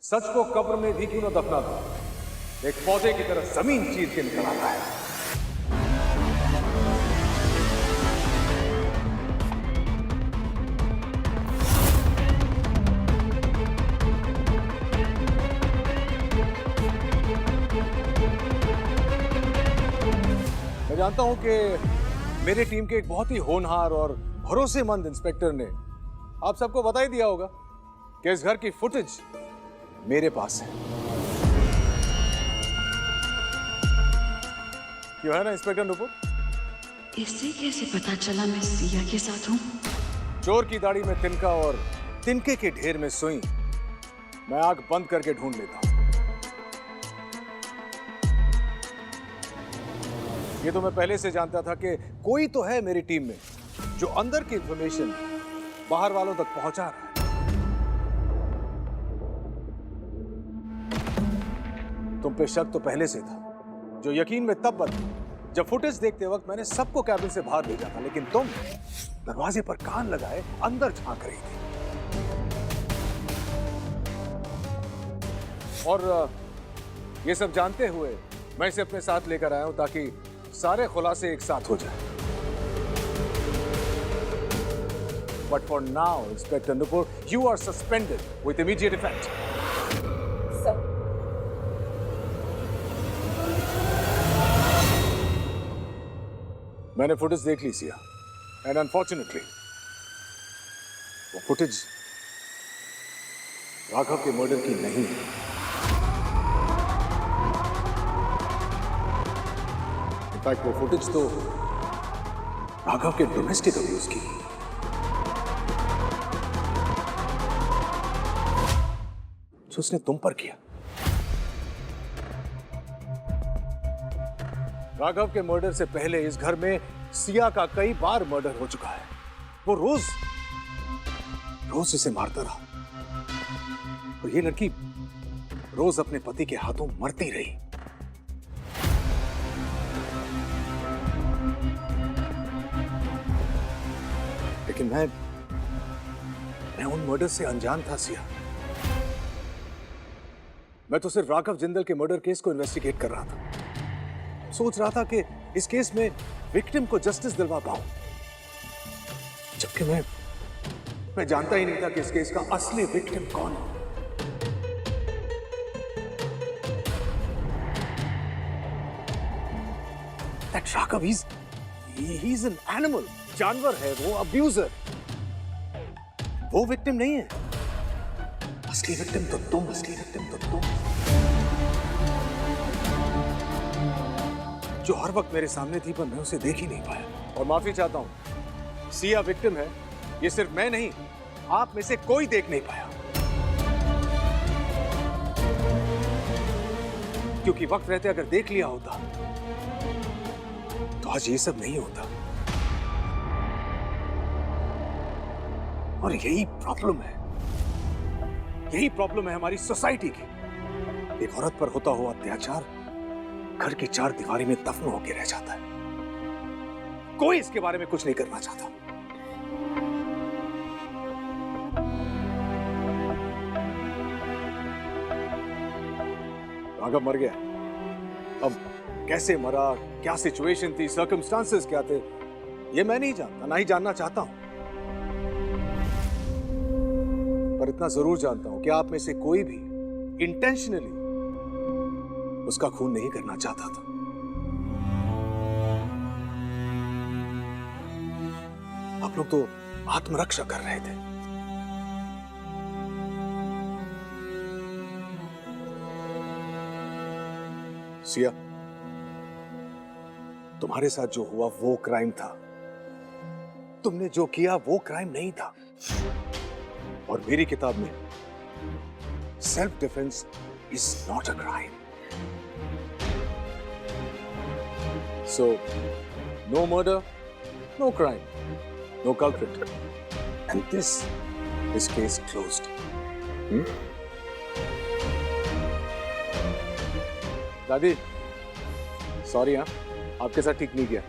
सच को कब्र में भी क्यों न दफना दो, एक पौधे की तरह जमीन चीर के निकल आता है। मैं जानता हूं कि मेरी टीम के एक बहुत ही होनहार और भरोसेमंद इंस्पेक्टर ने आप सबको बता ही दिया होगा कि इस घर की फुटेज मेरे पास है। क्यों है ना इंस्पेक्टर नुपुर? इससे कैसे पता चला मैं सिया के साथ हूँ? चोर की दाढ़ी में तिनका और तिनके के ढेर में सुई मैं आंख बंद करके ढूंढ लेता हूं। ये तो मैं पहले से जानता था कि कोई तो है मेरी टीम में जो अंदर की इंफॉर्मेशन बाहर वालों तक पहुंचा रहा है। तुम पे शक तो पहले से था, जो यकीन में तब बना जब फुटेज देखते वक्त मैंने सबको कैबिन से बाहर भेजा था, लेकिन तुम दरवाजे पर कान लगाए अंदर झांक रही थी। और ये सब जानते हुए मैं इसे अपने साथ लेकर आया हूं ताकि सारे खुलासे एक साथ हो जाए। But for now, Inspector Nupur, you are suspended with immediate effect. Sir. मैंने फुटेज देख ली सिया, and unfortunately, वो फुटेज राघव के मर्डर की नहीं है। इनफैक्ट वो फुटेज तो राघव के डोमेस्टिक अब्यूज की, जो उसने तुम पर किया। राघव के मर्डर से पहले इस घर में सिया का कई बार मर्डर हो चुका है। वो रोज इसे मारता रहा और ये लड़की रोज अपने पति के हाथों मरती रही। लेकिन मैं उन मर्डर से अनजान था सिया। मैं तो सिर्फ राघव जिंदल के मर्डर केस को इन्वेस्टिगेट कर रहा था। सोच रहा था कि इस केस में विक्टिम को जस्टिस दिलवा पाऊं, जबकि मैं जानता ही नहीं था कि इस केस का असली विक्टिम कौन है। That Raghav, he's an animal, जानवर है वो, अब्यूजर। वो विक्टिम नहीं है। असली विक्टिम तो तुम, असली विक्टिम तो तुम, जो हर वक्त मेरे सामने थी पर मैं उसे देख ही नहीं पाया। और माफी चाहता हूं, सिया विक्टिम है ये सिर्फ मैं नहीं, आप में से कोई देख नहीं पाया, क्योंकि वक्त रहते अगर देख लिया होता तो आज ये सब नहीं होता। और यही प्रॉब्लम है हमारी सोसाइटी की। एक औरत पर होता हुआ अत्याचार घर की चार दीवारी में दफन होकर रह जाता है। कोई इसके बारे में कुछ नहीं करना चाहता। राघव मर गया। अब कैसे मरा, क्या सिचुएशन थी, सर्कमस्टांसेस क्या थे, ये मैं नहीं जानता, ना ही जानना चाहता हूं। पर इतना जरूर जानता हूं कि आप में से कोई भी इंटेंशनली उसका खून नहीं करना चाहता था। आप लोग तो आत्मरक्षा कर रहे थे। सिया, तुम्हारे साथ जो हुआ वो क्राइम था। तुमने जो किया वो क्राइम नहीं था। और मेरी किताब में self defence is not a crime. So no murder, no crime, no culprit, and this is case closed. दादी, सॉरी, हाँ, आपके साथ ठीक नहीं किया।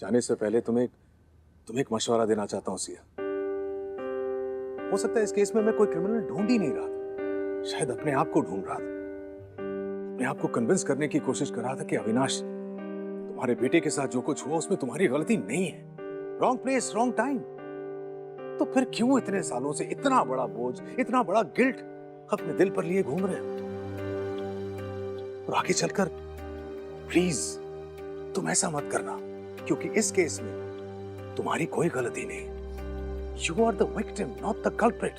जाने से पहले तुम्हें एक मशवरा देना चाहता हूं सिया। हो सकता है इस केस में मैं कोई क्रिमिनल ढूंढ ही नहीं रहा था, शायद अपने आप को ढूंढ रहा था। अपने आप को कन्विंस करने की कोशिश कर रहा था कि अविनाश, तुम्हारे बेटे के साथ जो कुछ हुआ उसमें तुम्हारी गलती नहीं है। Wrong place wrong time. तो फिर क्यों इतने सालों से इतना बड़ा बोझ, इतना बड़ा गिल्ट अपने दिल पर लिए घूम रहे हो? और आगे चलकर प्लीज तुम ऐसा मत करना, क्योंकि इस केस में तुम्हारी कोई गलती नहीं। You are the victim, not the culprit.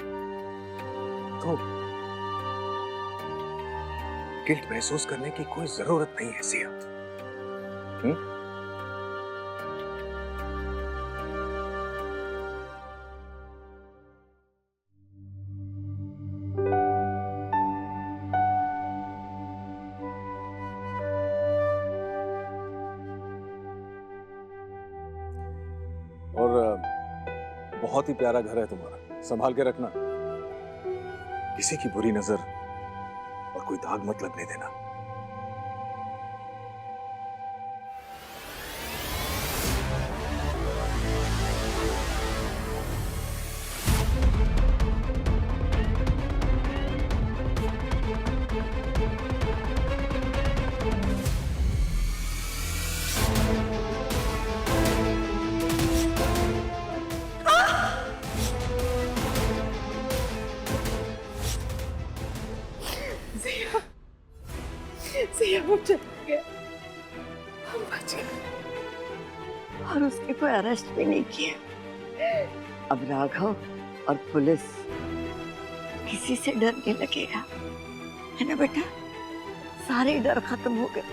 तो गिल्ट महसूस करने की कोई जरूरत नहीं है सिया। और बहुत ही प्यारा घर है तुम्हारा, संभाल के रखना। किसी की बुरी नजर और कोई दाग मत लगने देना। सिया वो चला गया, हम बच गए और उसके कोई अरेस्ट भी नहीं किया। अब राघव और पुलिस किसी से डरने लगेगा, है ना बेटा? सारे डर खत्म हो गए।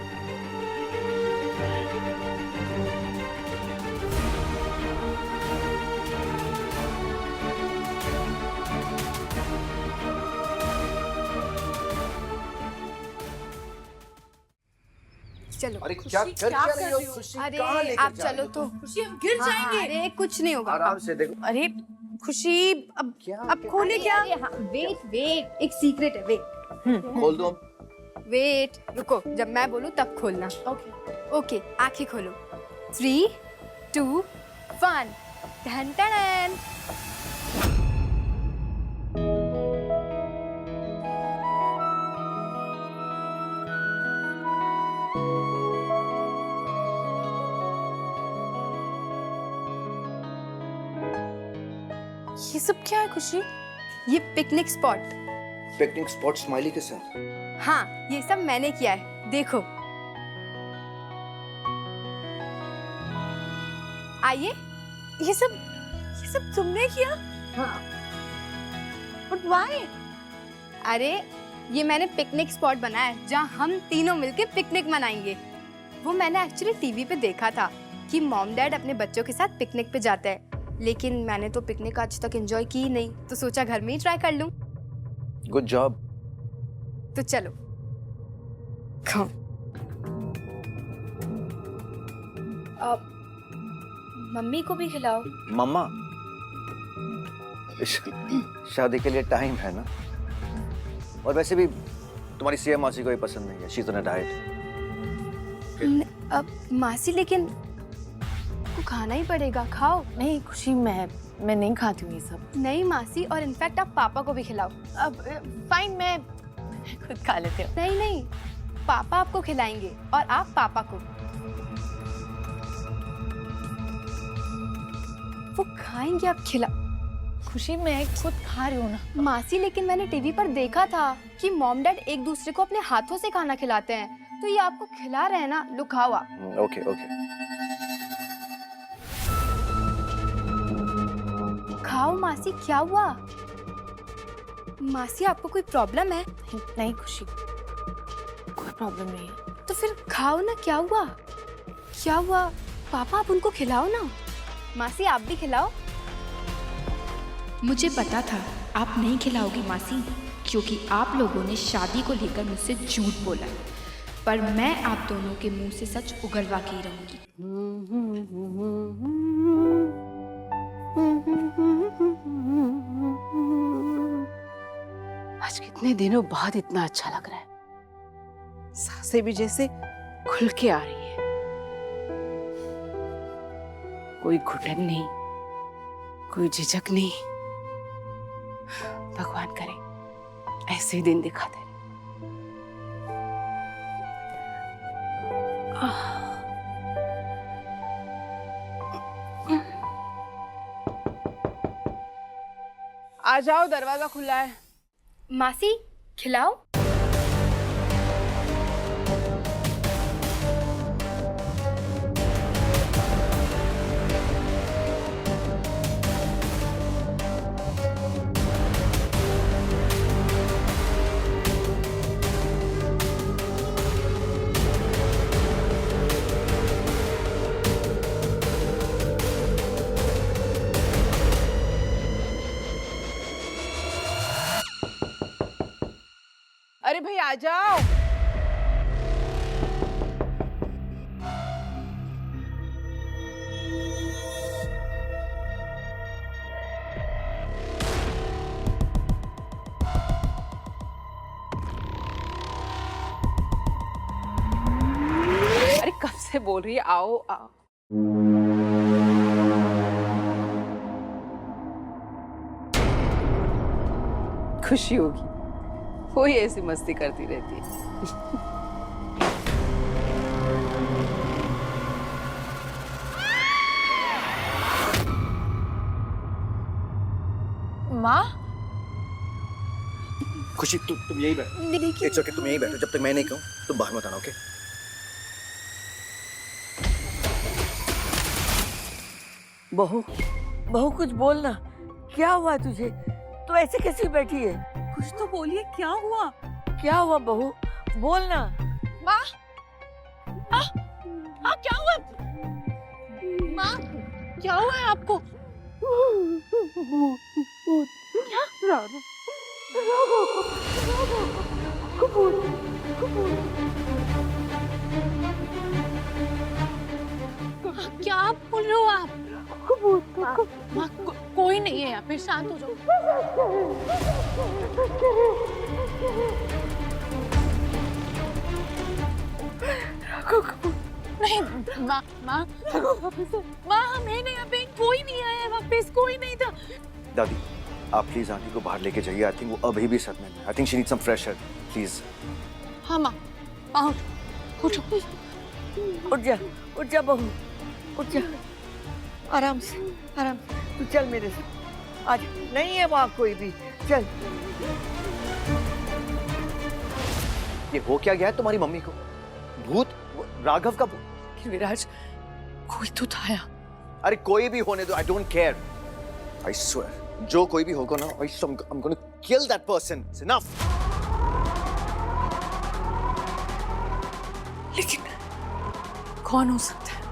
चलो। अरे क्या कर रही हो खुशी? अरे कहाँ लेकर आप जा रही चलो हो? तो। खुशी हम गिर जाएंगे। अरे कुछ नहीं होगा। आराम से देखो। अरे खुशी, अब खोले क्या? वेट वेट, एक सीक्रेट है, वेट। खोल दो। वेट, रुको, जब मैं बोलूं तब खोलना। ओके, आंखें खोलो। 3, 2, 1। टन टन। ये सब क्या है खुशी? ये picnic spot. Picnic spot smiley के साथ? हाँ, ये सब मैंने किया है, देखो। आइए, ये सब तुमने किया? हाँ। But why? अरे, ये मैंने पिकनिक स्पॉट बनाया है, जहाँ हम तीनों मिलके पिकनिक मनाएंगे। वो मैंने एक्चुअली टीवी पे देखा था कि मॉम डैड अपने बच्चों के साथ पिकनिक पे जाते हैं, लेकिन मैंने तो पिकनिक आज तक एंजॉय की ही नहीं, तो सोचा घर में ही ट्राई कर लूं। Good job. तो चलो, खाओ। मम्मी को भी खिलाओ। मम्मा, शादी के लिए टाइम है ना, और वैसे भी तुम्हारी सीएम मासी को ये पसंद नहीं है, she is on a diet. अब मासी, लेकिन को खाना ही पड़ेगा, खाओ। नहीं खुशी, मैं नहीं खाती हूँ ये सब। नहीं मासी, और इनफैक्ट आप पापा को भी खिलाओ। अब फाइन, मैं खुद खा लेती हूँ। नहीं नहीं, पापा आपको खिलाएंगे और आप पापा को। वो खाएंगे, आप खिला। खुशी मैं खुद खा रही हूँ ना। मासी, लेकिन मैंने टीवी पर देखा था कि मॉम डैड एक दूसरे को अपने हाथों से खाना खिलाते हैं, तो ये आपको खिला रहे हैं ना, लो खाओ आप। Okay okay. खाओ मासी, क्या हुआ? मासी, आपको कोई प्रॉब्लम है? नहीं खुशी, कोई प्रॉब्लम नहीं है। तो फिर खाओ ना, क्या हुआ? क्या हुआ? पापा, आप उनको खिलाओ ना। मासी, आप भी खिलाओ। मुझे पता था आप नहीं खिलाओगी मासी, क्योंकि आप लोगों ने शादी को लेकर मुझसे झूठ बोला, पर मैं आप दोनों के मुंह से सच उगलवा के ही रहूंगी। आज कितने दिनों बाद इतना अच्छा लग रहा है, सांसें भी जैसे खुल के आ रही है। कोई घुटन नहीं, कोई झिझक नहीं। भगवान करे ऐसे ही दिन दिखा दे। आ जाओ, दरवाजा खुला है। मासी खिलाओ। अरे भाई आ जाओ। अरे कब से बोल रही है आओ आओ। खुशी होगी, कोई ऐसी मस्ती करती रहती है। माँ खुशी तुम यही बैठो। इट्स ओके, तुम यही बैठो जब तक मैं नहीं कहूँ तुम बाहर मत आना। ओके बहू, बहू कुछ बोलना। क्या हुआ तुझे? तू ऐसे कैसे बैठी है? कुछ तो बोलिए, क्या हुआ? क्या हुआ बहू? बोलना। माँ, क्या हुआ? माँ, क्या हुआ है आपको? क्या? क्या बोल रहे हो आप? माँ, कोई नहीं है यहाँ पे, शांत हो जाओ। नहीं माँ, माँ हम है ना यहाँ पे, कोई नहीं आया वापस, कोई नहीं था। दादी, आप प्लीज आंटी को बाहर लेके जाइए। आई थिंक वो अभी भी सदमे में। I think she needs some fresh air, please. हाँ माँ, उठो। उठ जा बहू, उठ जा। आराम से, आराम से। तू चल मेरे साथ। आज नहीं है वहाँ कोई भी। चल। ये हो क्या गया है तुम्हारी मम्मी को? भूत? राघव का भूत? विराज, कोई तो था यहाँ। अरे कोई भी होने दो, I don't care. I swear, जो कोई भी होगा ना, I am gonna kill that person. It's enough. लेकिन कौन हो सकता है?